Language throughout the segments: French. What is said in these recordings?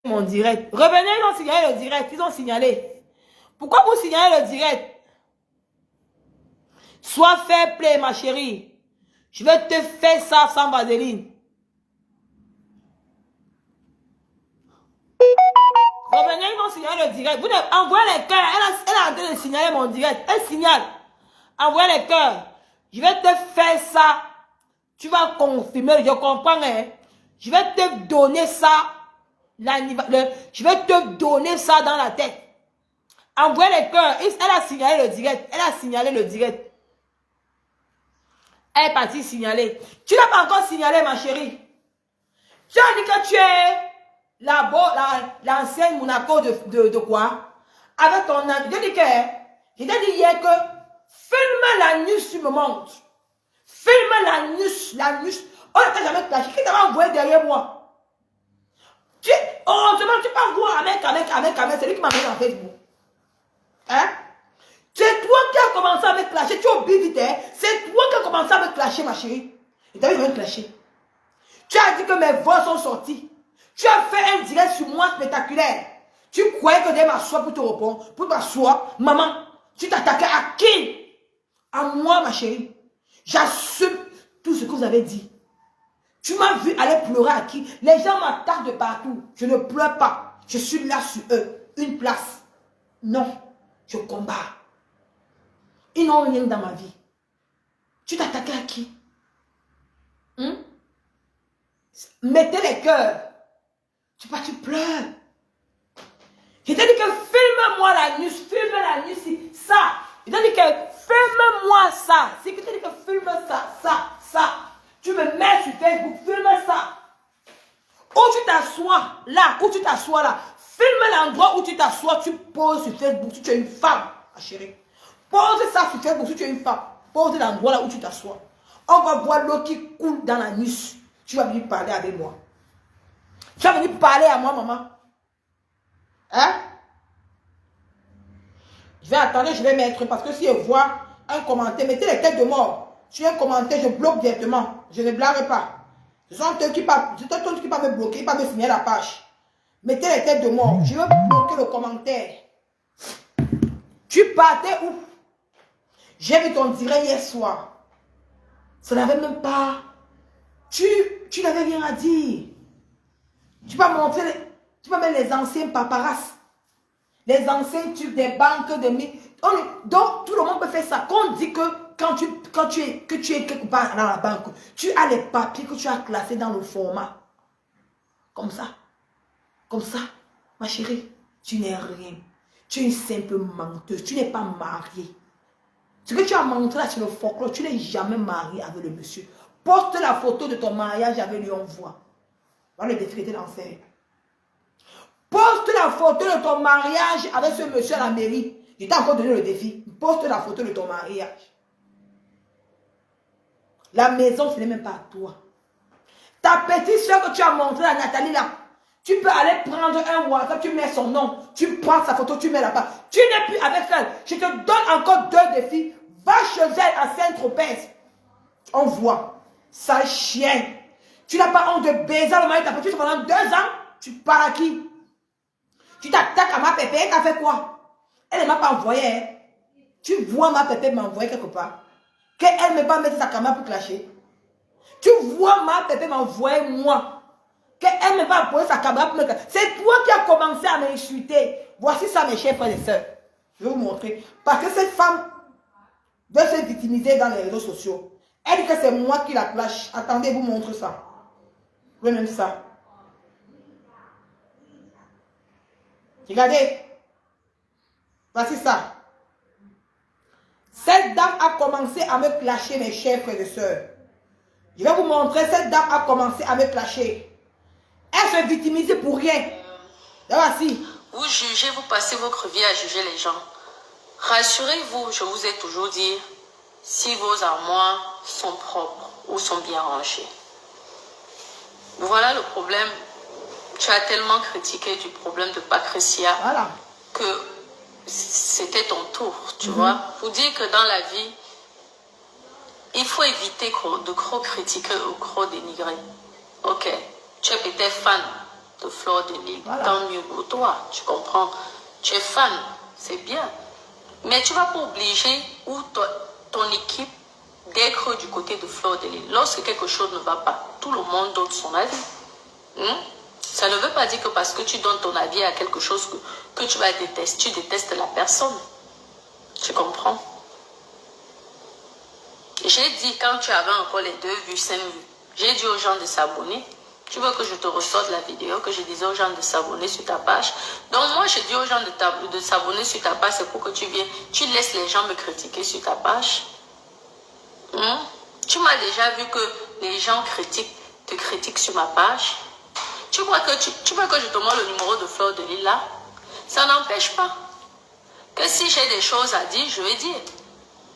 mon direct. Revenez, ils ont signalé le direct. Ils ont signalé. Pourquoi vous signalez le direct? Sois fair play, ma chérie. Je vais te faire ça sans vaseline. Revenez, ils vont signaler le direct. Vous envoyez les cœurs. Elle est en train de signaler mon direct. Elle signale. Envoyez les cœurs. Je vais te faire ça. Tu vas confirmer. Je comprends. Hein? Je vais te donner ça. Je vais te donner ça dans la tête. Envoyez les cœurs. Elle a signalé le direct. Elle a signalé le direct. Elle est partie signaler. Tu n'as pas encore signalé, ma chérie. Tu as dit que tu es l'ancienne Monaco de quoi? Avec ton âge. Je t'ai dit hier que filme la nuit, tu me montres. Filme la nuit. On ne t'a jamais clashé. Qui t'a envoyé derrière moi? Heureusement, tu peux voir avec. C'est lui qui m'a mis en Facebook. Hein? C'est toi qui as commencé à me clasher. Tu oublies vite, hein? C'est toi qui as commencé à me clasher, ma chérie. Et t'as vu, me clasher. Tu as dit que mes voix sont sorties. Tu as fait un direct sur moi spectaculaire. Tu croyais que je m'asseoir pour te répondre, pour t'asseoir. Maman, tu t'attaquais à qui? À moi, ma chérie. J'assume tout ce que vous avez dit. Tu m'as vu aller pleurer à qui? Les gens m'attaquent de partout. Je ne pleure pas. Je suis là sur eux. Une place. Non. Je combats. Ils n'ont rien dans ma vie. Tu t'attaquais à qui? Mettez les cœurs. Tu pleures. Je t'ai dit que filme-moi la nuit. Filme la nuit, ça. Je t'ai dit que filme-moi ça. C'est que je t'ai dit que filme ça. Tu me mets sur Facebook, filme ça. Où tu t'assois, là, filme l'endroit où tu t'assois, tu poses sur Facebook si tu es une femme, ma chérie. Pose ça sur Facebook si tu es une femme. Pose l'endroit là où tu t'assois. On va voir l'eau qui coule dans la nuit. Tu vas venir parler avec moi. Tu vas venir parler à moi, maman. Hein? Je vais attendre, je vais mettre, parce que si je vois un commentaire, mettez les têtes de mort. Sur un commentaire, je bloque directement. Je ne blague pas. Ce sont eux qui peuvent me bloquer, ils peuvent me signer la page. Mettez les têtes de mort. Je vais bloquer le commentaire. Tu partais où? J'ai vu ton direct hier soir. Ça n'avait même pas... Tu n'avais rien à dire. Tu peux montrer... Tu peux mettre les anciens paparazzi. Les anciens trucs des banques de... Donc, tout le monde peut faire ça. Qu'on dit que quand tu es quelque part dans la banque, tu as les papiers que tu as classés dans le format. Comme ça. Comme ça. Ma chérie, tu n'es rien. Tu es une simple menteuse. Tu n'es pas mariée. Ce que tu as montré là sur le folklore, tu n'es jamais marié avec le monsieur. Poste la photo de ton mariage avec lui, on voit. Voilà le défi de l'enfer. Poste la photo de ton mariage avec ce monsieur à la mairie. Je t'ai encore donné le défi. Poste la photo de ton mariage. La maison, ce n'est même pas à toi. Ta petite soeur que tu as montré à Nathalie là, tu peux aller prendre un WhatsApp, tu mets son nom, tu prends sa photo, tu mets là-bas. Tu n'es plus avec elle. Je te donne encore 2 défis. Va chez elle à Saint-Tropez. On voit. Sale chien. Tu n'as pas honte de baiser le mari de ta petite pendant 2 ans. Tu pars à qui? Tu t'attaques à ma pépé, elle a fait quoi? Elle ne m'a pas envoyé. Hein? Tu vois ma pépé m'envoyer quelque part. Qu'elle ne m'a pas mettre sa caméra pour clasher. Tu vois ma pépé m'envoyer moi. Qu'elle ne va pas poser sa caméra pour me clasher. C'est toi qui as commencé à m'insulter. Voici ça mes chers frères et sœurs. Je vais vous montrer. Parce que cette femme veut se victimiser dans les réseaux sociaux. Elle dit que c'est moi qui la clash. Attendez, je vous montre ça. Oui, même ça. Regardez. Voici ça. Cette dame a commencé à me clasher, mes chers frères et sœurs. Je vais vous montrer. Cette dame a commencé à me clasher. Elle se victimise pour rien. Voici. Vous jugez, vous passez votre vie à juger les gens. Rassurez-vous, je vous ai toujours dit, si vos armoires sont propres ou sont bien rangées. Voilà le problème. Tu as tellement critiqué du problème de Patricia que c'était ton tour, tu vois. Pour dire que dans la vie, il faut éviter de trop critiquer ou trop dénigrer. Ok, tu es peut-être fan de Fleur de Lys. Voilà. Tant mieux pour toi, tu comprends. Tu es fan, c'est bien. Mais tu ne vas pas obliger ou ton équipe d'être du côté de Fleur de Lys. Lorsque quelque chose ne va pas, tout le monde donne son avis. Ça ne veut pas dire que parce que tu donnes ton avis à quelque chose que tu vas détester, tu détestes la personne. Tu comprends? J'ai dit, quand tu avais encore les 2 vues, 5 vues, j'ai dit aux gens de s'abonner. Tu veux que je te ressorte la vidéo que je disais aux gens de s'abonner sur ta page. Donc moi, je dis aux gens de s'abonner sur ta page, c'est pour que tu viennes, tu laisses les gens me critiquer sur ta page. Tu m'as déjà vu que les gens te critiquent sur ma page. Tu vois que je te montre le numéro de Fleur de Lys là? Ça n'empêche pas que si j'ai des choses à dire, je vais dire.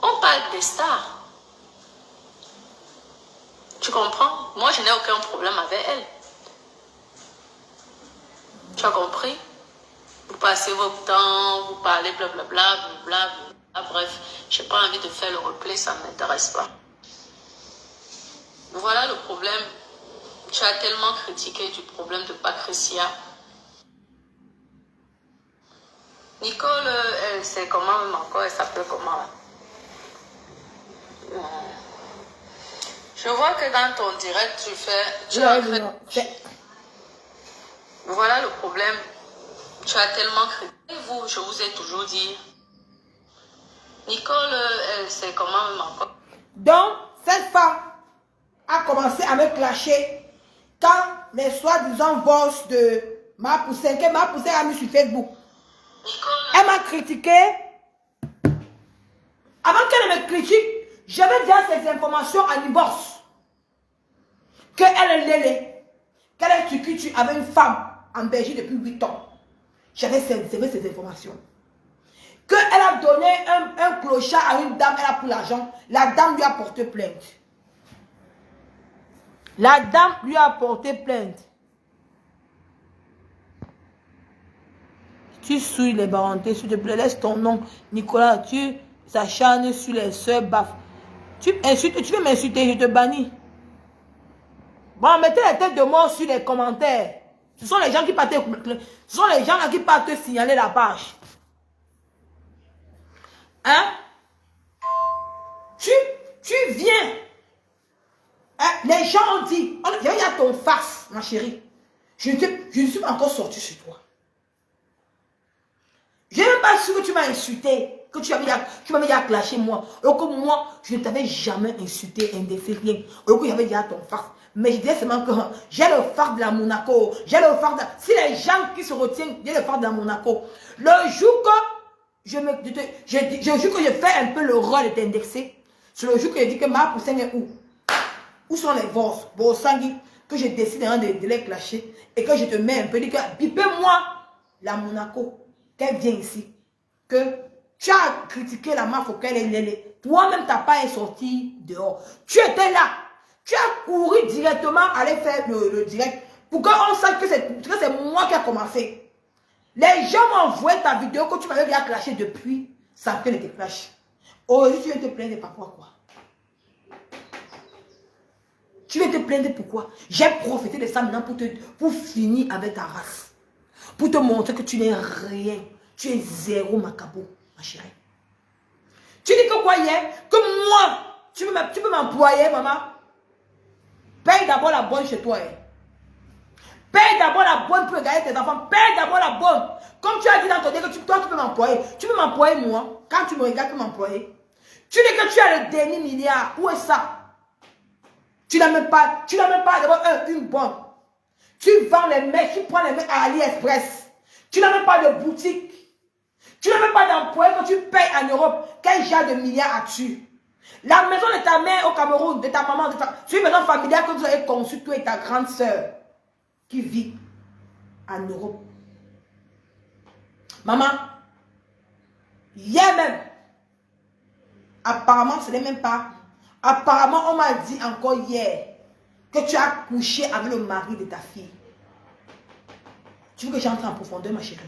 On parle des stars. Tu comprends? Moi, je n'ai aucun problème avec elle. Tu as compris? Vous passez votre temps, vous parlez blablabla, blablabla. Bref, je n'ai pas envie de faire le replay, ça ne m'intéresse pas. Voilà le problème. Tu as tellement critiqué du problème de Patricia. Nicole, elle sait comment même encore, elle s'appelle comment? Je vois que dans ton direct, Voilà le problème. Tu as tellement critiqué. Vous, je vous ai toujours dit. Nicole, elle sait comment même encore. Donc, cette femme a commencé à me clasher quand les soi-disant boss de Ma Poussin, que Ma Poussin a mis sur Facebook. Elle m'a critiqué. Avant qu'elle me critique, j'avais déjà ces informations à divorce. Qu'elle est lélé. Qu'elle est tucutu avec une femme en Belgique depuis 8 ans. J'avais ces informations. Qu'elle a donné un clochard à une dame, elle a pris l'argent. La dame lui a porté plainte. La dame lui a porté plainte. Tu souilles les parentés, s'il te plaît, laisse ton nom. Nicolas, tu s'acharnes sur les sœurs baffes. Tu veux m'insulter, je te bannis. Bon, mettez la tête de mort sur les commentaires. Ce sont les gens qui partent, ce sont les gens là qui partent signaler la page. Hein? Tu viens. Hein? Les gens ont dit, il y a ton face, ma chérie. Je ne suis pas encore sorti sur toi. Je n'ai même pas su que tu m'as insulté, que tu m'avais déjà clashé moi. Alors que moi, je ne t'avais jamais insulté, indéfait, rien. Alors qu'il y avait déjà ton face. Mais je disais seulement que j'ai le phare de la Monaco. J'ai le phare de... Si les gens qui se retiennent, j'ai le phare de la Monaco. Le jour que je fais un peu le rôle de t'indexer, c'est le jour que je dis que Ma Poussin est où? Où sont les vosses? Bon, sanguin, que je décide de les clasher et que je te mets un peu, dis que bipez-moi la Monaco, qu'elle vient ici. Que tu as critiqué la meuf auquel elle est. Toi-même, tu n'as pas sorti dehors. Tu étais là. Tu as couru directement aller faire le direct pour qu'on sache que c'est moi qui a commencé. Les gens m'ont envoyé ta vidéo que tu m'avais déjà clashé depuis. Ça fait les clashs. Aujourd'hui, tu viens te plaindre par quoi? Tu viens te plaindre pourquoi? J'ai profité de ça maintenant pour finir avec ta race. Pour te montrer que tu n'es rien. Tu es zéro macabo, ma chérie. Tu dis que quoi hier? Que moi, tu peux m'employer, maman? Paye d'abord la bonne chez toi. Paye d'abord la bonne pour regarder tes enfants. Paye d'abord la bonne. Comme tu as dit dans ton que toi, tu peux m'employer. Tu peux m'employer, moi. Quand tu me regardes, tu peux m'employer. Tu dis que tu as le dernier milliard. Où est ça? Tu n'as même pas d'abord une bonne. Tu vends les mecs, tu prends les mecs à AliExpress. Tu n'as même pas de boutique. Tu n'as même pas d'employé que tu payes en Europe. Quel genre de milliards as-tu? La maison de ta mère au Cameroun, de ta maman, c'est une maison familiale que vous avez conçue, toi et ta grande soeur, qui vit en Europe. Maman, hier même, apparemment, ce n'est même pas. Apparemment, on m'a dit encore hier que tu as couché avec le mari de ta fille. Tu veux que j'entre en profondeur, ma chérie?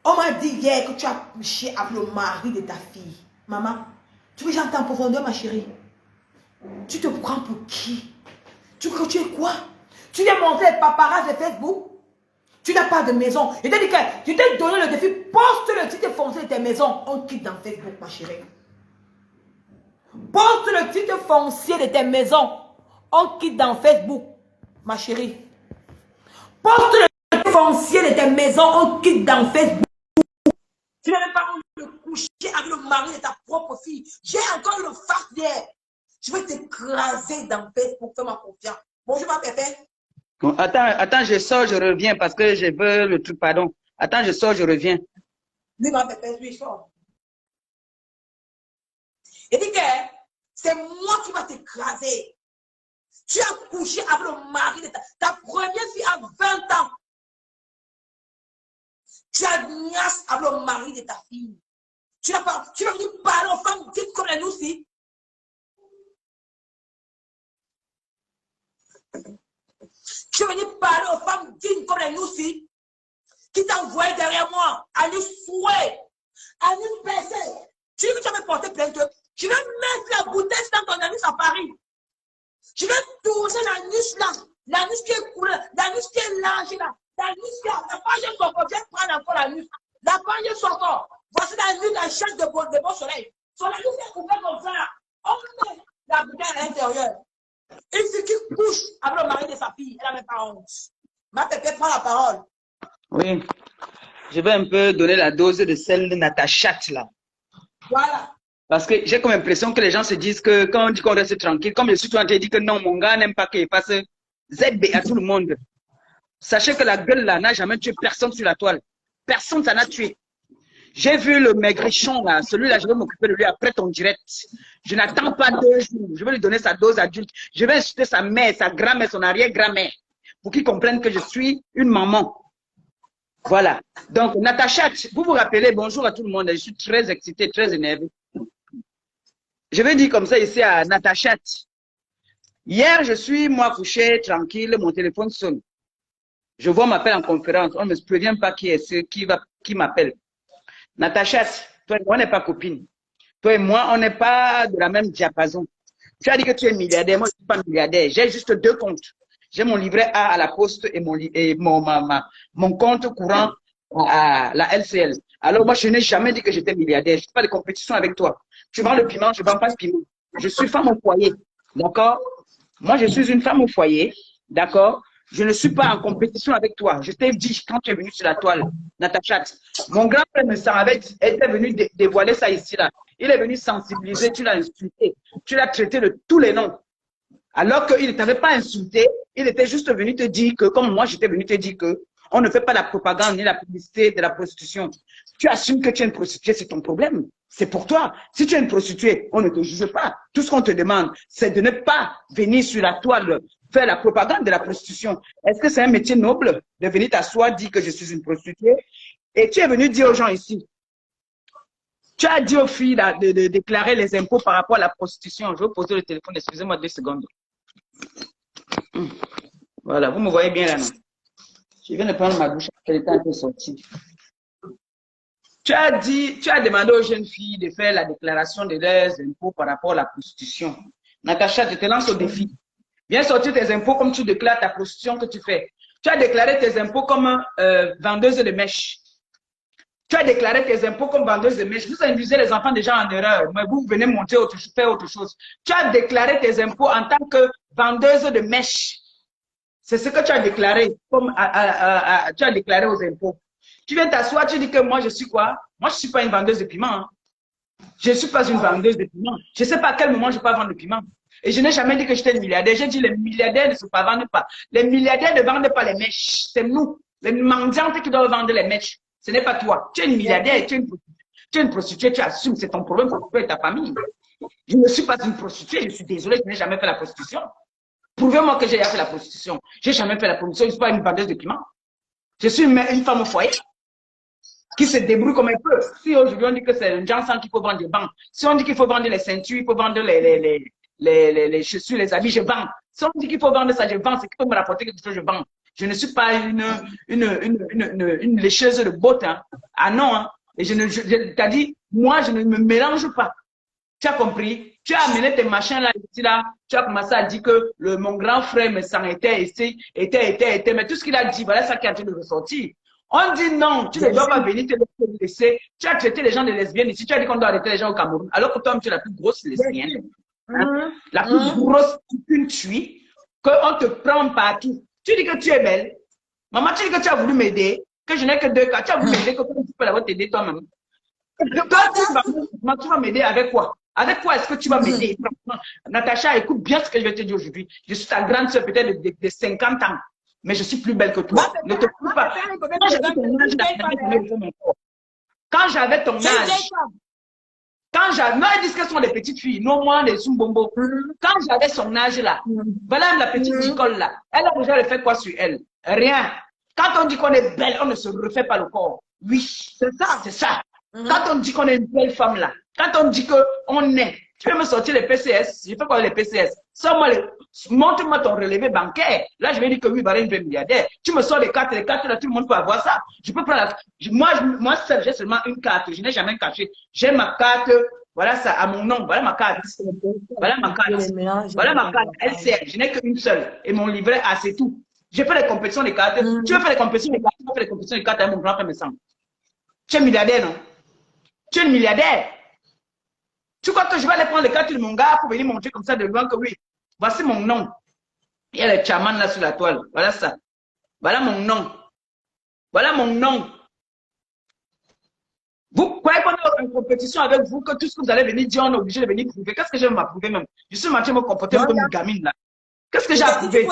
On m'a dit hier que tu as couché avec le mari de ta fille. Maman, tu veux que j'entre en profondeur, ma chérie? Tu te prends pour qui? Tu crois que tu es quoi? Tu viens montrer les paparazzi de Facebook. Tu n'as pas de maison. Je t'ai dit que je t'ai donné le défi. Poste le titre foncier de tes maisons. On quitte dans Facebook, ma chérie. Poste le titre foncier de tes maisons. On quitte dans Facebook, ma chérie. Poste le titre foncier de tes maisons. On quitte dans Facebook. Tu n'avais pas envie de coucher avec le mari de ta propre fille. J'ai encore le fact hier. Je vais t'écraser dans Facebook. Fais-moi confiance. Bonjour, ma pépé. Bon, attends, je sors, je reviens parce que je veux le truc, pardon. Attends, je sors, je reviens. Oui, ma pépé, oui, sort. Il dit que c'est moi qui vais t'écraser. Tu as couché avec le mari de ta première fille à 20 ans. Tu as niasse avec le mari de ta fille. Tu vas venir parler aux femmes dites comme nous aussi. Tu vas venir parler aux femmes dignes comme les nous aussi, qui t'envoient derrière moi, à nous fouet, à nous baisser. Tu dis que tu vas me porter plainte. Je vais mettre la bouteille dans ton anus à Paris. Je vais tourner l'anus là, l'anus qui est coulé, l'anus qui est large là, l'anus qui est la page de son corps. Je vais prendre encore l'anus. La page de son corps. Voici l'anus, la chaîne de bon soleil. Son anus est couvert comme ça là. On met la bouteille à l'intérieur. Une fille qui couche avec le mari de sa fille, elle n'a même pas honte. Ma pépé prend la parole. Oui, je vais un peu donner la dose de celle de Natacha là. Voilà. Parce que j'ai comme l'impression que les gens se disent que quand on dit qu'on reste tranquille, comme je suis en train de dire que non, mon gars n'aime pas qu'il fasse ZB à tout le monde. Sachez que la gueule là n'a jamais tué personne sur la toile. Personne ça n'a tué. J'ai vu le maigrichon là, celui-là, je vais m'occuper de lui après ton direct. Je n'attends pas 2 jours. Je vais lui donner sa dose adulte. Je vais insulter sa mère, sa grand-mère, son arrière-grand-mère, pour qu'ils comprennent que je suis une maman. Voilà. Donc, Natacha, vous vous rappelez, bonjour à tout le monde. Je suis très excitée, très énervée. Je vais dire comme ça ici à Natacha. Hier, je suis, moi, couché, tranquille, mon téléphone sonne. Je vois m'appel en conférence. On ne me prévient pas qui m'appelle. Natacha, toi et moi, on n'est pas copines. Toi et moi, on n'est pas de la même diapason. Tu as dit que tu es milliardaire, moi je ne suis pas milliardaire. J'ai juste 2 comptes. J'ai mon livret A à la poste et mon compte courant à la LCL. Alors moi, je n'ai jamais dit que j'étais milliardaire. Je ne fais pas de compétition avec toi. Tu vends le piment, je ne vends pas le piment. Je suis femme au foyer. D'accord? Moi, je suis une femme au foyer. D'accord? Je ne suis pas en compétition avec toi. Je t'ai dit quand tu es venu sur la toile, Natacha. Mon grand frère me savait, était venu dévoiler ça ici là. Il est venu sensibiliser, tu l'as insulté, tu l'as traité de tous les noms. Alors qu'il ne t'avait pas insulté, il était juste venu te dire que, comme moi j'étais venu te dire que on ne fait pas la propagande ni la publicité de la prostitution. Tu assumes que tu es une prostituée, c'est ton problème. C'est pour toi. Si tu es une prostituée, on ne te juge pas. Tout ce qu'on te demande, c'est de ne pas venir sur la toile faire la propagande de la prostitution. Est-ce que c'est un métier noble de venir t'asseoir, dire que je suis une prostituée? Et tu es venu dire aux gens ici, tu as dit aux filles là, de déclarer les impôts par rapport à la prostitution. Je vais poser le téléphone, excusez-moi 2 secondes. Voilà, vous me voyez bien là, non? Je viens de prendre ma bouche, elle est un peu sortie. Tu as demandé aux jeunes filles de faire la déclaration de leurs impôts par rapport à la prostitution. Natacha, je te lance au défi. Viens sortir tes impôts comme tu déclares ta prostitution que tu fais. Tu as déclaré tes impôts comme vendeuse de mèches. Tu as déclaré tes impôts comme vendeuse de mèches. Vous induisez les enfants déjà en erreur, mais vous venez monter faire autre chose. Tu as déclaré tes impôts en tant que vendeuse de mèches. C'est ce que tu as déclaré, comme tu as déclaré aux impôts. Tu viens t'asseoir, tu dis que moi je suis quoi? Moi je ne suis pas une vendeuse de piment. Hein. Je ne suis pas une vendeuse de piment. Je ne sais pas à quel moment je peux vendre le piment. Et je n'ai jamais dit que j'étais une milliardaire. J'ai dit les milliardaires ne se vendent pas. Les milliardaires ne vendent pas les mèches. C'est nous, les mendiantes qui doivent vendre les mèches. Ce n'est pas toi. Tu es une milliardaire, tu es une prostituée, tu assumes, c'est ton problème, ça peut être ta famille. Je ne suis pas une prostituée, je suis désolée, je n'ai jamais fait la prostitution. Prouvez-moi que j'ai fait la prostitution. Je n'ai jamais fait la prostitution, je ne suis pas une vendeuse de piment. Je suis une femme au foyer qui se débrouille comme elle peut. Si aujourd'hui on dit que c'est un gens sans qu'il faut vendre des bancs, si on dit qu'il faut vendre les ceintures, il faut vendre les chaussures, les habits, je vends. Si on dit qu'il faut vendre ça, je vends. C'est qu'il faut me rapporter quelque chose, je vends. Je ne suis pas une lécheuse de bottes. Hein. Ah non. Hein. Et t'as dit, moi, je ne me mélange pas. Tu as compris? Tu as amené tes machins là, ici, là. Tu as commencé à dire que mon grand frère me s'en était. Mais tout ce qu'il a dit, voilà ça qui est en train de ressortir. On dit non, tu ne dois pas venir te laisser. Tu as traité les gens de lesbiennes ici. Tu as dit qu'on doit arrêter les gens au Cameroun. Alors que toi, tu es la plus grosse lesbienne. Hein? La plus grosse qu'une tuie. Qu'on te prend partout. Tu dis que tu es belle. Maman, tu dis que tu as voulu m'aider. Que je n'ai que 2 cas. Tu as voulu m'aider. Que tu peux d'abord t'aider toi-même. Tu vas m'aider avec quoi? Avec quoi est-ce que tu vas m'aider? Natacha, écoute bien ce que je vais te dire aujourd'hui. Je suis ta grande soeur peut-être de 50 ans, mais je suis plus belle que toi. Ne te coupe pas. Quand j'avais ton âge, non, ils disent que ce sont des petites filles, non, moi, les Sumbombo. Quand j'avais son âge là, voilà la petite Nicole là, elle a déjà fait quoi sur elle? Rien. Quand on dit qu'on est belle, on ne se refait pas le corps. Oui, c'est ça. C'est ça. Quand on dit qu'on est une belle femme là, quand on dit qu'on est, tu peux me sortir les PCS, je fais quoi les PCS? Montre-moi ton relevé bancaire. Là, je vais dire que oui, Barry est milliardaire. Tu me sors les cartes là, tout le monde peut avoir ça. Je peux prendre moi seul, j'ai seulement une carte, je n'ai jamais caché. J'ai ma carte, voilà ça, à mon nom, voilà ma carte. Voilà ma carte. Voilà ma carte, LCR, je n'ai qu'une seule. Et mon livret A, c'est tout. J'ai fait les compétitions des cartes. Tu veux faire les compétitions des cartes, tu veux faire les compétitions des cartes à mon grand-père me semble. Tu es milliardaire, non? Tu es milliardaire. Tu crois que je vais aller prendre les cartes de mon gars pour venir montrer comme ça de loin que oui, voici mon nom. Il y a le chaman là sur la toile. Voilà ça. Voilà mon nom. Voilà mon nom. Vous croyez qu'on est en compétition avec vous, que tout ce que vous allez venir dire, on est obligé de venir prouver. Qu'est-ce que je vais m'approuver même? Je suis en train de me comporter comme une gamine là. Qu'est-ce que j'ai approuvé?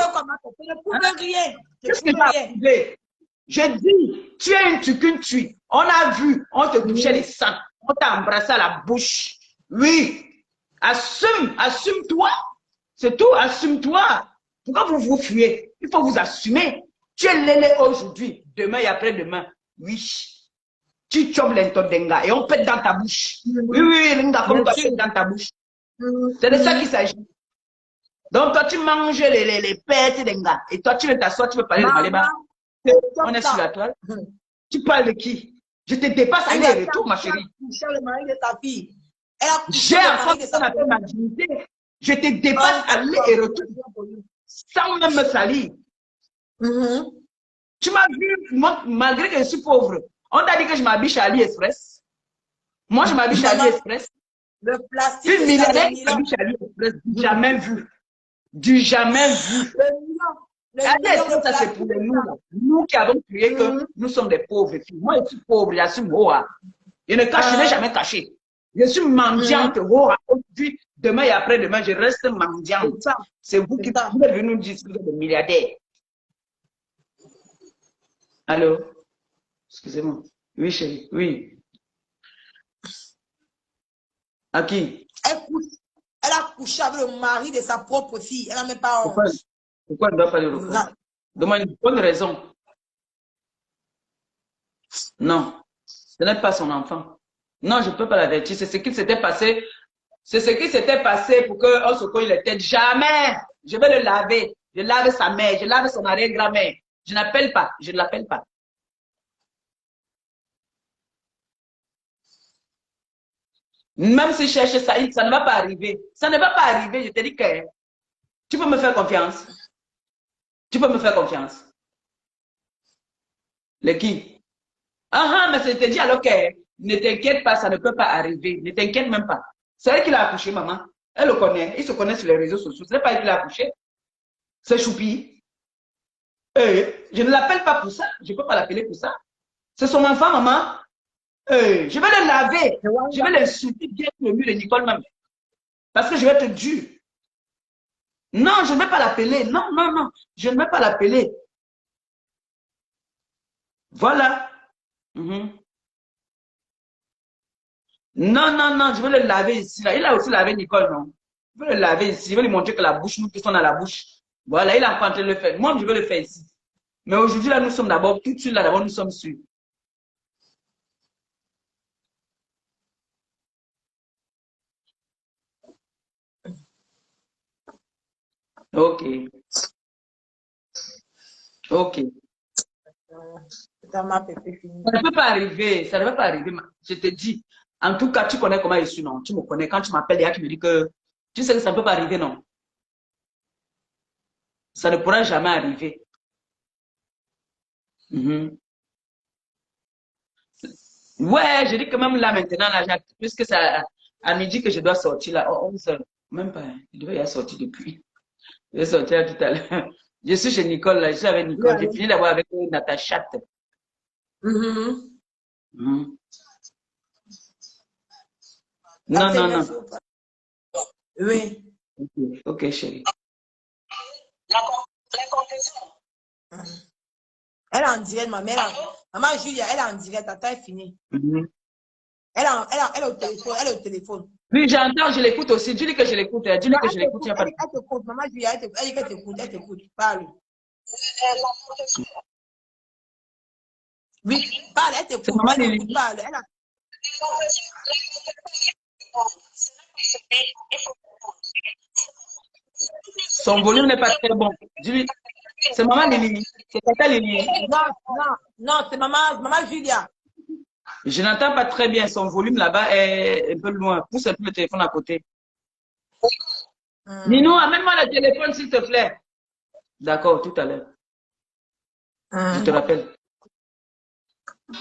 Qu'est-ce que j'ai approuvé? J'ai dit, tu es une tucune. On a vu, on te touchait les sangs. On t'a embrassé à la bouche. Oui. Assume-toi. C'est tout, assume-toi. Pourquoi vous vous fuyez? Il faut vous assumer. Tu es lélé aujourd'hui, demain et après-demain. Oui. Tu chopes l'entodenga et on pète dans ta bouche. Oui, l'inga comme toi pète dans ta bouche. C'est de ça qu'il s'agit. Donc toi, tu manges les pètes d'enga. Et toi, tu veux t'asseoir, tu veux parler de Maléba. On est sur la toile. Tu parles de qui? Je te dépasse aller-retour, ma chérie. J'ai encore ce qu'on appelle ma dignité. Je te dépasse aller et retour. Sans même me salir. Tu m'as vu, moi, malgré que je suis pauvre. On t'a dit que je m'habille chez AliExpress. Moi, je m'habille chez AliExpress. Le plastique. Une milliardaire qui s'habille chez AliExpress. Jamais vu. Du jamais vu. AliExpress, ça c'est pour nous. Nous qui avons crié que nous sommes des pauvres filles. Moi, je suis pauvre, j'assume. Je ne cache, je n'ai jamais caché. Je suis mendiante. Aujourd'hui, demain et après-demain, je reste mendiante. C'est vous qui êtes venus nous dire que vous êtes des milliardaires. Allô? Excusez-moi. Oui, chérie. Oui. À qui? Elle a couché avec le mari de sa propre fille. Elle n'a même pas honte. Pourquoi elle ne doit pas le reconnaître? Demande une bonne raison. Non. Ce n'est pas son enfant. Non, je ne peux pas l'avertir. C'est ce qui s'était passé. C'est ce qui s'était passé pour qu'on se cogne les têtes. Jamais. Je vais le laver. Je lave sa mère. Je lave son arrière-grand-mère. Je n'appelle pas. Je ne l'appelle pas. Même si je cherche ça, ça ne va pas arriver. Ça ne va pas arriver. Je te dis que tu peux me faire confiance. Tu peux me faire confiance. Les qui? Ah, mais je te dis alors que ne t'inquiète pas, ça ne peut pas arriver. Ne t'inquiète même pas. C'est elle qui l'a accouché, maman. Elle le connaît. Ils se connaissent sur les réseaux sociaux. Ce n'est pas elle qui l'a accouché. C'est Choupi. Je ne l'appelle pas pour ça. Je ne peux pas l'appeler pour ça. C'est son enfant, maman. Je vais le laver. Je vais l'insulter bien le mur de Nicole même. Parce que je vais être dur. Non, je ne vais pas l'appeler. Non, non, non. Je ne vais pas l'appeler. Voilà. Non, non, non. Je vais le laver ici. Là. Il a aussi lavé Nicole, non? Je vais le laver ici. Je vais lui montrer que la bouche, nous tous on a la bouche. Voilà, il a en train de le faire. Moi, je vais le faire ici. Mais aujourd'hui, là, nous sommes d'abord, tout de suite, là, d'abord, nous sommes sûrs. Ok. Ok. Ça ne peut pas arriver. Ça ne peut pas arriver. Je te dis. En tout cas, tu connais comment je suis, non? Tu me connais. Quand tu m'appelles, il y a qui me dit que tu sais que ça ne peut pas arriver, non? Ça ne pourra jamais arriver. Ouais, je dis que même là maintenant, là, puisque ça, à midi que je dois sortir là, 11h, même pas, je devais y être sorti depuis. Je vais sortir tout à l'heure. Je suis chez Nicole, là, je suis avec Nicole. J'ai fini d'avoir avec Natacha. Non, non, non. Oui. Ok, chérie. La conclusion. Elle est en direct, ma mère. Maman Julia, elle est en direct. Attends, elle finit. Elle est au téléphone. Elle est au téléphone. Oui, j'entends, je l'écoute aussi. Dis-lui que je l'écoute. Dis-lui que je l'écoute. Elle t'écoute. Maman Julia, elle t'écoute. Elle t'écoute. Parle. Oui, parle, elle t'écoute. Maman Lily. Parle. Son volume n'est pas très bon. Dis-lui. C'est maman Lily. C'est tata Lily. Non, c'est maman Julia. Je n'entends pas très bien. Son volume là-bas est un peu loin. Pousse un peu le téléphone à côté. Nino, amène-moi le téléphone, s'il te plaît. D'accord, tout à l'heure. Je te rappelle.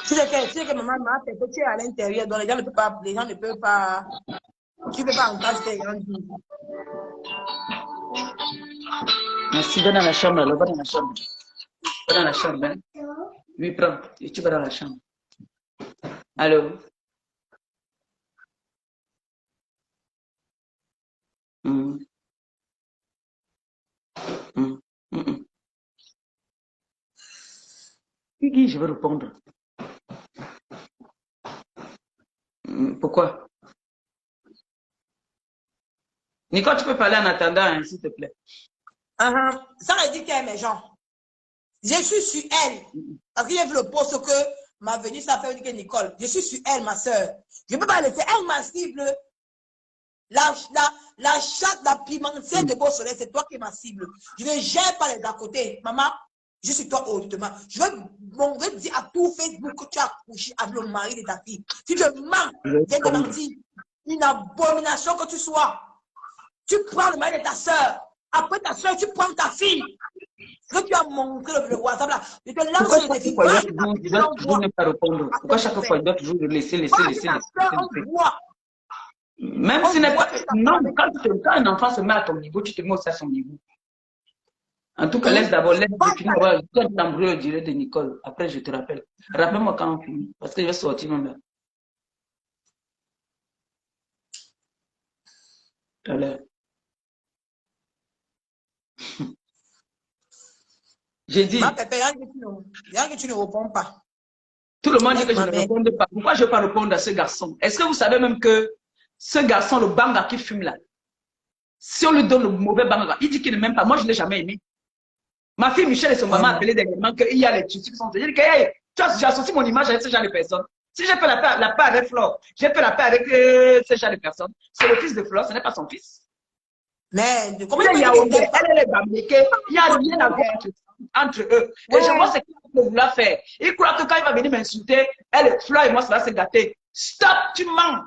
Tu sais que maman m'a fait que tu es à l'intérieur, donc les gens ne peuvent pas, tu ne peux pas entendre ce que les gens disent. Merci, va dans la chambre, alors, va dans la chambre. Va dans la chambre, hein. Oui, prends, et tu vas dans la chambre. Allô? Guigui, je vais répondre. Pourquoi? Nicole, tu peux parler en attendant, hein, s'il te plaît. Ça veut dire qu'elle est méchante. Je suis sur elle. Parce que j'ai vu le poste que m'a venu, ça fait dire que Nicole. Je suis sur elle, ma soeur. Je ne peux pas laisser elle ma cible. La chatte, la pimentière de beau soleil, c'est toi qui est ma cible. Je ne gère pas les d'à côté. Maman, je suis toi hautement. Je vais dire à tout Facebook que tu as couché avec le mari de ta fille. Si tu mens, viens te mentir. Une abomination que tu sois. Tu prends le mari de ta soeur. Après ta soeur, tu prends ta fille. Que tu as montré le WhatsApp là. Je te lance sur le défi. Pourquoi chaque fois, il doit toujours ne pas répondre? Pourquoi chaque fois, il doit toujours laisser. Même si n'est pas. Non, quand un enfant se met à ton niveau, tu te mets aussi à son niveau. En tout cas, laisse finir. Je vais t'embrouiller le direct de Nicole. Après, je te rappelle. Rappelle-moi quand on finit. Parce que je vais sortir même là. Tout à l'heure. J'ai dit. Il y a que tu ne réponds pas. Tout le monde dit que je ne réponds pas. Pourquoi je ne vais pas répondre à ce garçon? Est-ce que vous savez même que ce garçon, le banga qui fume là, si on lui donne le mauvais banga, il dit qu'il ne m'aime pas. Moi, je ne l'ai jamais aimé. Ma fille Michel et son maman appelaient dernièrement qu'il y a les tutos qui sont. Je dis que hey, tu as associé mon image avec ce genre de personnes. Si j'ai fait la paix avec Flore, j'ai fait la paix avec ce genre de personnes. C'est le fils de Flore, ce n'est pas son fils. Mais comment il y a elle est bambliquée, il n'y a rien à voir entre eux. Et je vois ce qu'il peut vouloir faire. Il croit que quand il va venir m'insulter, Flore et moi, ça va se gâter. Stop, tu mens.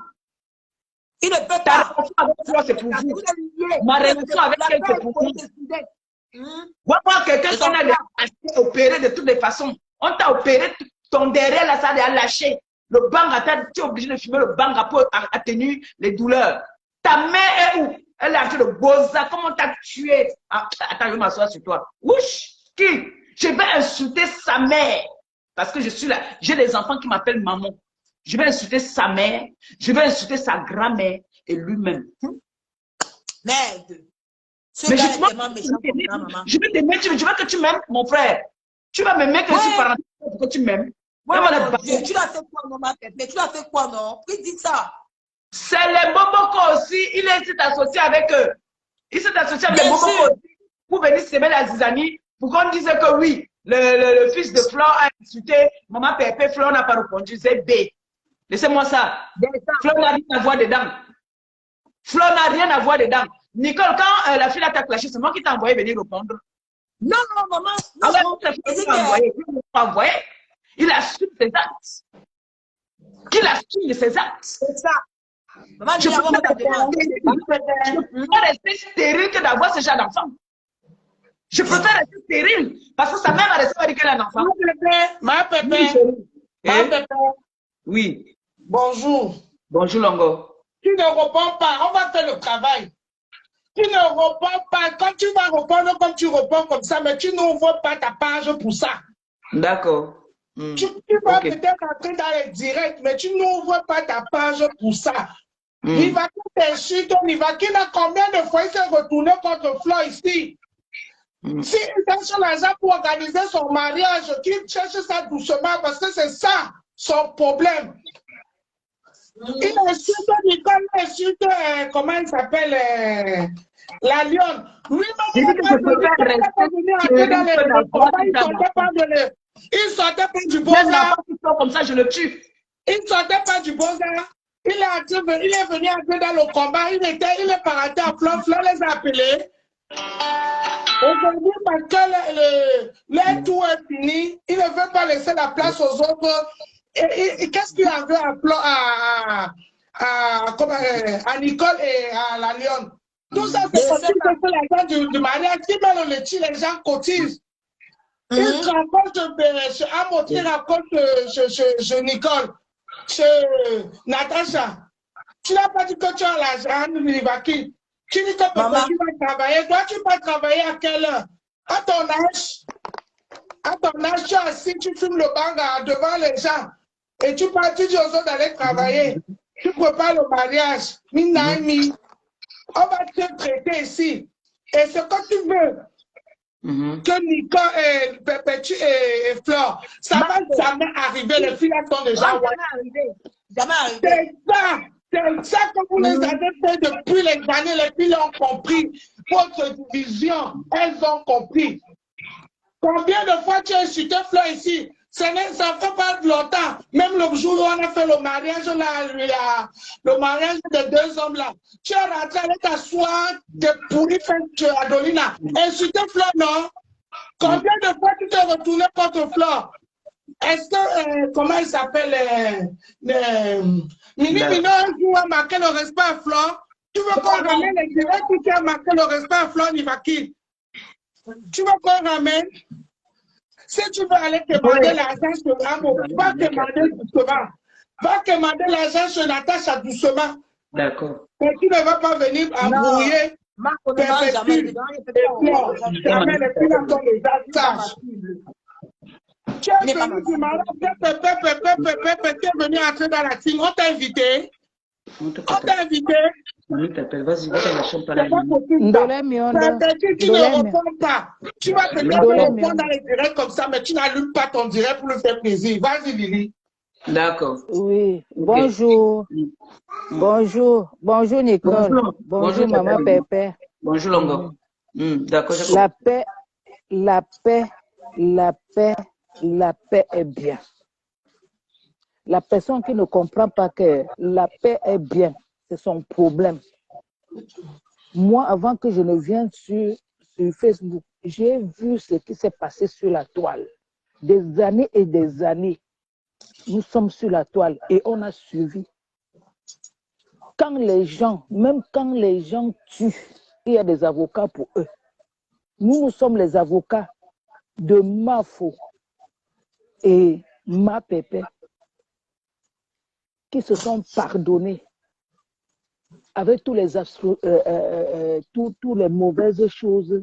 Il ne peut pas. Ta relation avec Flore, c'est pour vous. Ma relation avec elle, c'est pour vous. Moi, quelqu'un qu'on a opéré de toutes les façons. On t'a opéré, ton derrière là, ça a lâché. Le banga, tu es obligé de fumer le banga pour atténuer les douleurs. Ta mère est où? Elle est en train de boza. Comment t'as tué? Attends, je vais m'asseoir sur toi. Ouch! Qui? Je vais insulter sa mère. Parce que je suis là. J'ai des enfants qui m'appellent maman. Je vais insulter sa mère. Je vais insulter sa grand-mère et lui-même. Merde. Mais je vais t'aimer. Tu veux que tu m'aimes, mon frère? Tu vas m'aimer que tu parles pour que tu m'aimes. Tu l'as fait quoi, non, ma tête? Mais tu l'as fait quoi, non? Qui dit ça? C'est les Boboko aussi. Il s'est associé avec eux. Il s'est associé avec les Boboko aussi pour venir s'aimer la zizanie. Pour qu'on dise que oui, le fils de Flore a insulté. Maman Pépé, Flore n'a pas répondu. C'est B. Laissez-moi ça. Flore n'a rien à voir dedans. Flore n'a rien à voir dedans. Nicole, quand la fille t'a clashé, c'est moi qui t'ai envoyé venir répondre. Non, maman. Non, il a su ses actes. qu'il assume ses actes. C'est ça. Maman, Je préfère rester stérile que d'avoir ce genre d'enfant. Je préfère rester stérile parce que sa mère va rester avec un enfant. Ma pépé. Oui. Bonjour. Bonjour, Longo. Tu ne réponds pas, on va faire le travail. Tu ne réponds pas. Quand tu vas répondre comme tu réponds comme ça, mais tu n'ouvres pas ta page pour ça. D'accord. Tu vas peut-être entrer dans les directs, mais tu n'ouvres pas ta page pour ça. Il va t'insulter, il va qu'il a combien de fois il s'est retourné contre Flo ici. Si il cherche l'argent pour organiser son mariage, qu'il cherche ça doucement parce que c'est ça son problème. Il insulte Nicole, il insulte, comment il s'appelle, la lionne. Lui-même, il sortait pas du Beaux-Arts. Comme ça, je le tue. Il sortait pas du Beaux-Arts. Il est venu entrer dans le combat. Il est parti à Flo. Flo les a appelés. Aujourd'hui, parce que le tout est fini, il ne veut pas laisser la place aux autres. Et qu'est-ce qu'il a vu à Nicole et à la Lionne? Tout ça, c'est parce que l'argent du mariage. Qui met le laitier, les gens cotisent. Il se rapproche chez Amos, il rapproche chez Nicole, chez Natacha. Tu n'as pas dit que tu as l'argent, Nivaki. Tu dis que tu vas travailler. Toi, tu vas travailler à quelle heure? À ton âge, tu es assis, tu fumes le banga devant les gens. Et tu dis aux autres d'aller travailler. Tu prépares le mariage. Minaimi. On va te traiter ici. Et ce que tu veux, que Nicole et Perpétue et Flore, ça ne va jamais arriver. Les filles sont déjà. Jamais arrivé. C'est ça que vous les avez fait depuis les années. Les filles ont compris. Votre division, elles ont compris. Combien de fois tu as insulté Flore ici? Ça ne fait pas longtemps. Même le jour où on a fait le mariage, le mariage de deux hommes là. Tu es rentré avec ta soie de pourri fait Adolina. Insulté Flore, non? Combien de fois tu t'es retourné contre Flore? Est-ce que, comment il s'appelle, Mini Mino, un jour a marqué le respect à Flore? Tu veux qu'on ramène les directs ou tu as marqué le respect à Flore Nivaki? Tu veux qu'on ramène? Si tu veux aller demander l'argent sur Amo, va demander doucement. Va demander l'argent sur Natacha doucement. D'accord. Mais tu ne vas pas venir embrouiller. Jamais. Jamais les filles sont les sages. Tu es venu du Maroc, tu es venu entrer dans la team. On t'a invité. On t'a invité. Vas-y, va dans la chambre. Tu ne réponds pas. Tu vas te répondre dans les directs comme ça, mais tu n'allumes pas ton direct pour le faire plaisir. Vas-y, Lily. D'accord. Oui, bonjour. Bonjour. Bonjour, Nicole. Bonjour, maman Pépé. Bonjour, Longo. D'accord. La paix est bien. La personne qui ne comprend pas que la paix est bien, c'est son problème. Moi, avant que je ne vienne sur Facebook, j'ai vu ce qui s'est passé sur la toile. Des années et des années, nous sommes sur la toile et on a suivi. Même quand les gens tuent, il y a des avocats pour eux. Nous sommes les avocats de Mafo et Ma Pépé qui se sont pardonnés avec toutes les mauvaises choses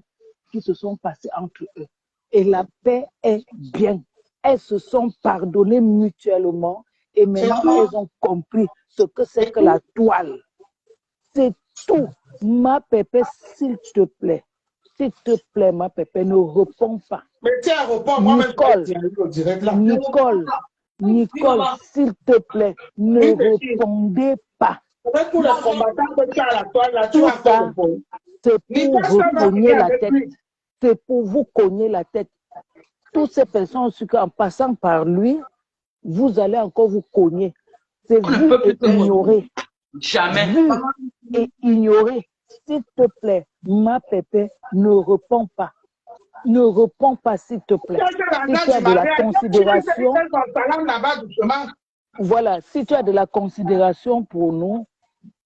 qui se sont passées entre eux. Et la paix est bien. Elles se sont pardonnées mutuellement et maintenant elles ont compris ce que c'est que la toile. C'est tout. Ma Pépé, s'il te plaît, ma Pépé, ne réponds pas. Mais tiens, réponds, Nicole, s'il te plaît, ne répondez pas. Pour les combattants que tu as à la toile, là, tu tout as ça, c'est pour vous cogner la tête. C'est pour vous cogner la tête. Toutes ces personnes, en passant par lui, vous allez encore vous cogner. C'est vu et ignorer. Jamais. Vu et ignorer. S'il te plaît, ma Pépé, ne réponds pas. Ne réponds pas, s'il te plaît. Si tu as de la considération. voilà, si tu as de la considération pour nous,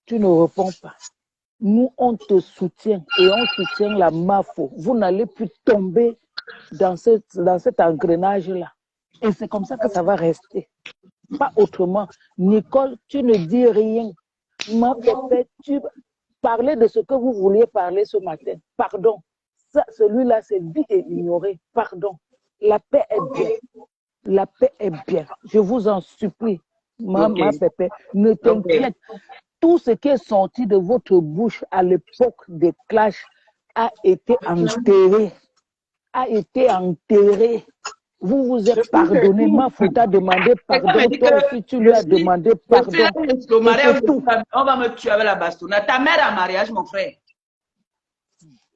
tu ne réponds pas. Nous, on te soutient et on soutient la MAFO. Vous n'allez plus tomber dans cet engrenage-là. Et c'est comme ça que ça va rester. Pas autrement. Nicole, tu ne dis rien. Ma pépé, tu parlais de ce que vous vouliez parler ce matin. Pardon. Celui-là, c'est dit et ignoré. Pardon. La paix est bien. La paix est bien. Je vous en supplie. Ma pépé, ne t'inquiète. Tout ce qui est sorti de votre bouche à l'époque des clashs a été enterré. A été enterré. Vous vous êtes pardonné. Mafo t'a demandé pardon. Toi aussi, tu lui as demandé pardon. On va me tuer avec la bastonnade. Ta mère a mariage, mon frère.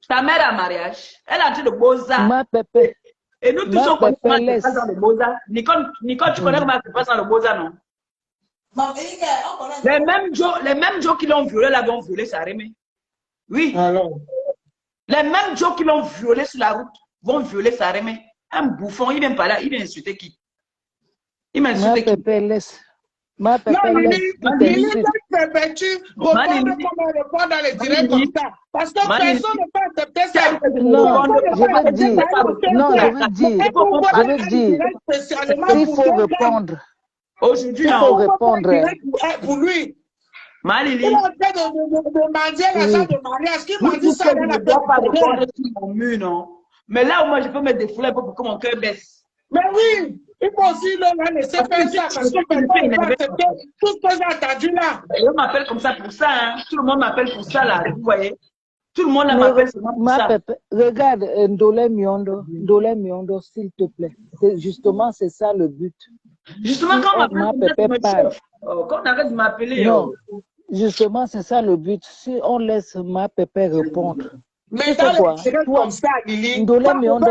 Ta mère a mariage. Elle a entré de Boza. Ma pépé. Et nous tous, on connaît comment ça se passe dans le Boza. Nicole, tu connais comment ça se passe dans le Boza, non? Les mêmes gens qui l'ont violé là vont violer Sarémé. Oui. Alors. Les mêmes gens qui l'ont violé sur la route vont violer Sarémé. Un bouffon, il vient pas là, il vient insulter qui? Il m'a insulté qui? Ma pépé laisse. Tu réponds dans les directs comme ça. Parce que personne ne peut accepter ça. Non, je veux dire. Il faut répondre. Aujourd'hui, il faut répondre. Pour lui. Malili. Il est en train de demander l'argent de mariage. Qui m'a dit ça? Je ne dois pas répondre sur mon mur, non. Mais là où moi je peux me défouler un peu pour que mon cœur baisse. Mais oui, il faut aussi le laisser faire ça. Parce que personne ne peut accepter tout ce que j'ai entendu là. Et on m'appelle comme ça pour ça. Hein. Tout le monde m'appelle pour ça là. Vous voyez? Tout le monde m'appelle pour ça. Regarde, Ndolé Miondo, s'il te plaît. Justement, c'est ça le but. Justement, quand on arrête de m'appeler. Non, justement, c'est ça le but. Si on laisse ma pépé répondre. Mais dans quoi? Comme ça, Lili, Ndolé Miondo,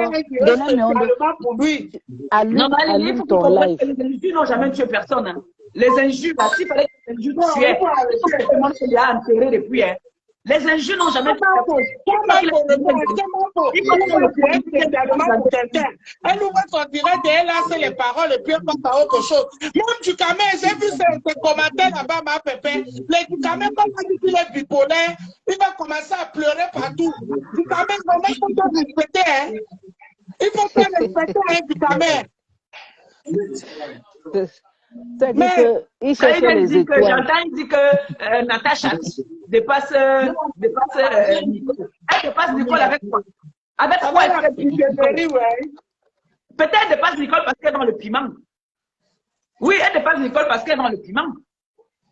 allume ton live. Les injures n'ont jamais tué personne. Hein. Les injures, s'il fallait que les injures tuaient, tout le monde se les a enterrés depuis. Hein. Les injures n'ont jamais tué elle ouvre son direct et elle lance les paroles et puis elle passe à autre chose. Même Ducamé, j'ai vu ces commentaires là-bas, ma pépé. Les Ducamé, quand on dit qu'il est bipolaire, il va commencer à pleurer partout. Ducamé, vraiment, il faut te respecter. Hein. Il faut te respecter, hein, Ducamé. Mais il cherche les étoiles. J'entends, il dit que Natacha dépasse Nicole. Elle dépasse Nicole avec quoi? Avec quoi? Peut-être elle dépasse Nicole parce qu'elle est dans le piment. Oui, elle dépasse Nicole parce qu'elle est dans le piment.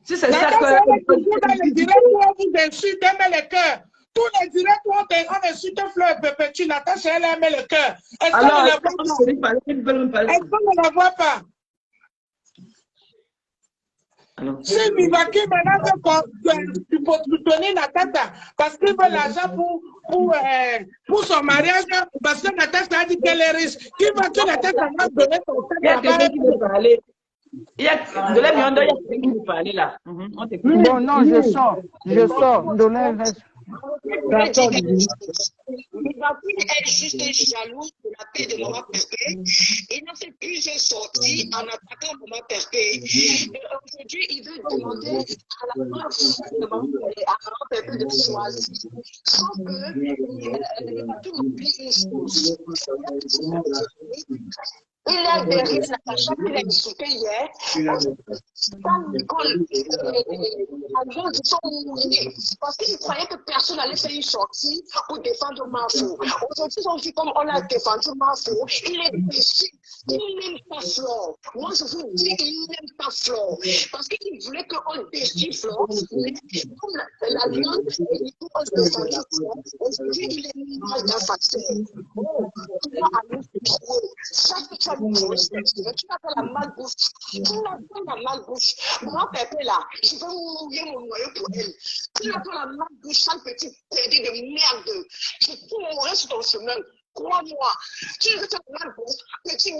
Si c'est ça que... Toujours dans les directs où on vous insulte, aimez le cœur. Tous les directs où on insulte Fleur Pépé, Natacha, elle aime le cœur. Est-ce qu'on ne la voit pas? Si Mivaki maintenant tu peux soutenir Natacha parce qu'il veut l'argent pour son mariage, parce que Natacha a dit qu'elle est riche. Qui va que Natacha va donner son Il y a quelqu'un qui veut parler. Il y a Ndolé Miondo, il y a quelqu'un qui veut parler là. Bon, non, je sors. Ndolé, Mivaki est juste jalouse de la paix de Maman Pépé. Il n'a fait plusieurs sorties en attaquant Maman Pépé. Aujourd'hui, il veut demander à la Maman Pépé de choisir. Sauf que tout oublie une chose. Il est derrière Natacha qui l'a insulté hier. Quand Nicole ils sont mouillés parce qu'ils croyaient que personne n'allait faire une sortie pour défendre Mafo. Aujourd'hui, ils ont dit comme on a défendu Mafo, il est déçu. Il n'aime pas Flore. Moi, je vous dis, il n'aime pas Flore. Parce qu'il voulait qu'on déchire Flore. Mais comme la Lyon, il faut qu'on défende Flore. Aujourd'hui, il est mal d'un facteur. Tu vas aller se trouver. Chaque fois que tu vas faire la malbouche. Tu n'as pas la malbouche. Moi, Pépé, là, je vais mourir mon noyau pour elle. Tu n'as pas la malbouche, sale petit pédé de merde. Je peux mourir sur ton chemin. Crois-moi, tu es un malbouche, petit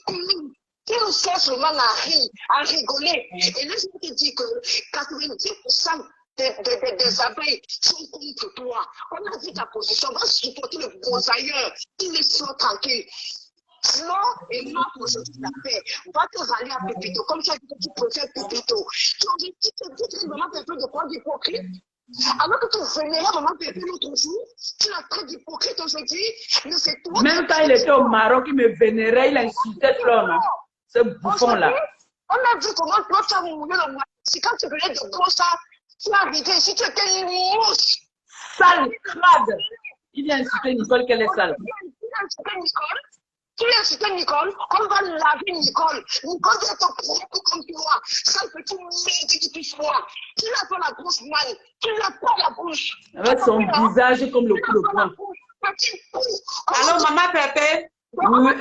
clown. Tu nous cherches seulement à rigoler. Et là, je te dis que 90% des abeilles sont contre toi. On a vu ta position, on va supporter le bon ailleurs. Tu les sens tranquilles. Flo et moi, pour aujourd'hui, la paix. Va te rallier à Pépito. Comme tu as dit que tu préfères Pépito. Tu as dit que tu es maman Pépito de quoi d'hypocrite? Alors que tu vénérais maman Pépito l'autre jour, tu l'as très d'hypocrite aujourd'hui, mais c'est toi. Même quand il était au Maroc, il me vénérait, il insultait Flo, non? Ce bouffon-là. On a vu comment toi tu as mouillé le mois. C'est quand tu venais de Gossa, tu es arrivé ici, tu étais une mouche. Sale, crade. Il vient insulter Nicole qu'elle est sale. Tu viens insulter Nicole, on va laver Nicole. Nicole doit être propre comme toi. Sale petit merde qui touche moi. Tu n'as pas la bouche mal. Tu n'as pas la bouche. Avec son visage comme le coup de poing. Allô, maman Pépé? Oui,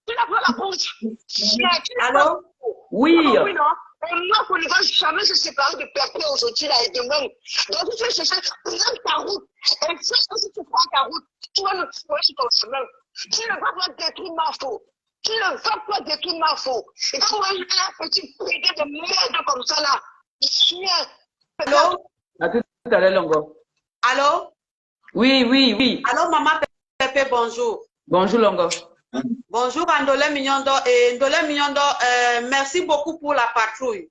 tu n'as pas la bouche. Allô? Oui. On ne va jamais se séparer de Pépé aujourd'hui là et demain. Donc tu vas chercher, prends ta route. Et si tu prends ta route, tu vas le trouver sur ton chemin. Tu ne vas pas détruire ma faute. Tu ne vas pas détruire ma faute. Et quand moi j'ai un petit pédé de merde comme ça là, chien. Allô? À tout à l'heure, Longo. Allô? Oui. Allô, maman Pépé, bonjour. Bonjour, Longo. Bonjour, Ndolé Mignondo. Et Ndolé Mignondo, merci beaucoup pour la patrouille.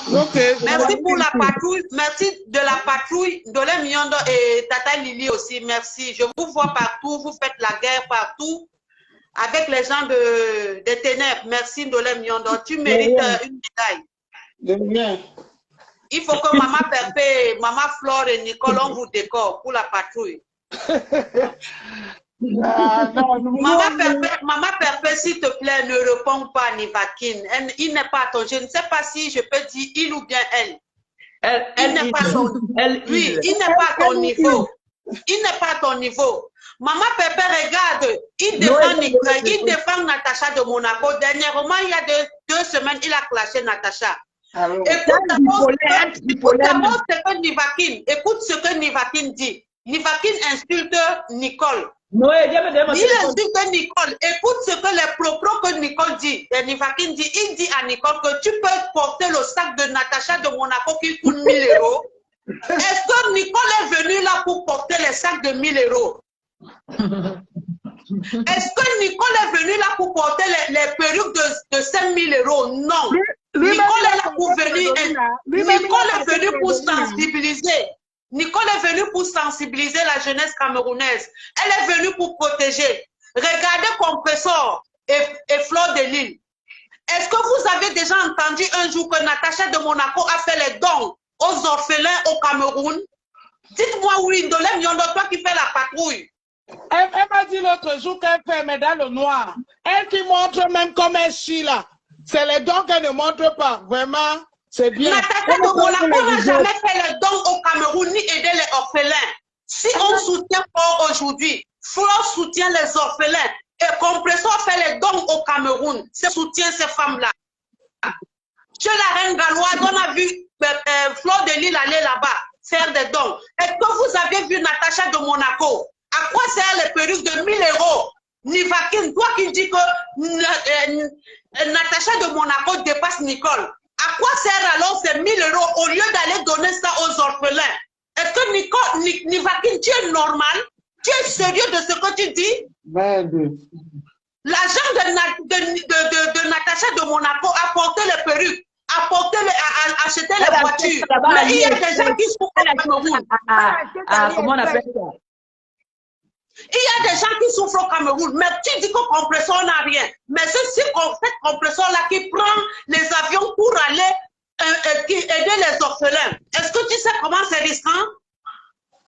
Merci pour la patrouille. Merci de la patrouille. Ndolé Mignondo et Tata Lili aussi, merci. Je vous vois partout. Vous faites la guerre partout avec les gens des ténèbres. Merci, Ndolé Mignondo. Tu mérites une médaille. Il faut que maman Pépé, maman Flore et Nicole, on vous décore pour la patrouille. Maman Pépé, s'il te plaît, ne réponds pas à Nivakine. Il n'est pas ton. Je ne sais pas si je peux dire il ou bien elle. Il n'est pas ton. Oui, il n'est pas à ton niveau. Il n'est pas à ton niveau. Maman Pépé, regarde, il défend Natacha de Monaco. Dernièrement, il y a deux semaines, il a clashé Natacha. Écoute d'abord ce que Nivakine dit. Nivakine insulte Nicole. Il insulte Nicole. Écoute ce que les propos que Nicole dit. Et Nivakine dit, il dit à Nicole que tu peux porter le sac de Natacha de Monaco qui coûte 1000 €. Est-ce que Nicole est venue là pour porter les sacs de 1000 €? Est-ce que Nicole est venue là pour porter les perruques de 5000 €? Non. Nicole est là pour venir. Nicole est venue pour sensibiliser. Nicole est venue pour sensibiliser la jeunesse camerounaise. Elle est venue pour protéger. Regardez Compressor et Flore de Lille. Est-ce que vous avez déjà entendu un jour que Natacha de Monaco a fait les dons aux orphelins au Cameroun? Dites-moi oui, Ndolé Mignondo, toi qui fais la patrouille. Elle m'a dit l'autre jour qu'elle fait, mais dans le noir. Elle qui montre même comme elle chie là. C'est les dons qu'elle ne montre pas. Vraiment, c'est bien. Natacha de Monaco n'a jamais fait les dons au Cameroun ni aider les orphelins. Si on soutient fort aujourd'hui, Flore soutient les orphelins et Compressor fait les dons au Cameroun. C'est soutient ces femmes-là. Chez la reine galloise, on a vu Flore de Lille aller là-bas faire des dons. Est-ce que vous avez vu Natacha de Monaco? À quoi sert les perruques de 1000 €? Nivakine, toi qui dis que Natacha de Monaco dépasse Nicole. À quoi sert alors ces 1000 € au lieu d'aller donner ça aux orphelins? Est-ce que Nivakine, tu es normal? Tu es sérieux de ce que tu dis? L'agent de Natacha de Monaco a porté les perruques, a acheté les voitures. Mais il y a des gens qui souffrent au Cameroun. Comment on appelle ça? Il y a des gens qui souffrent au Cameroun, mais tu dis que Compressor n'a rien. Mais c'est cette Compressor-là qui prend les avions pour aller aider les orphelins. Est-ce que tu sais comment c'est risquant?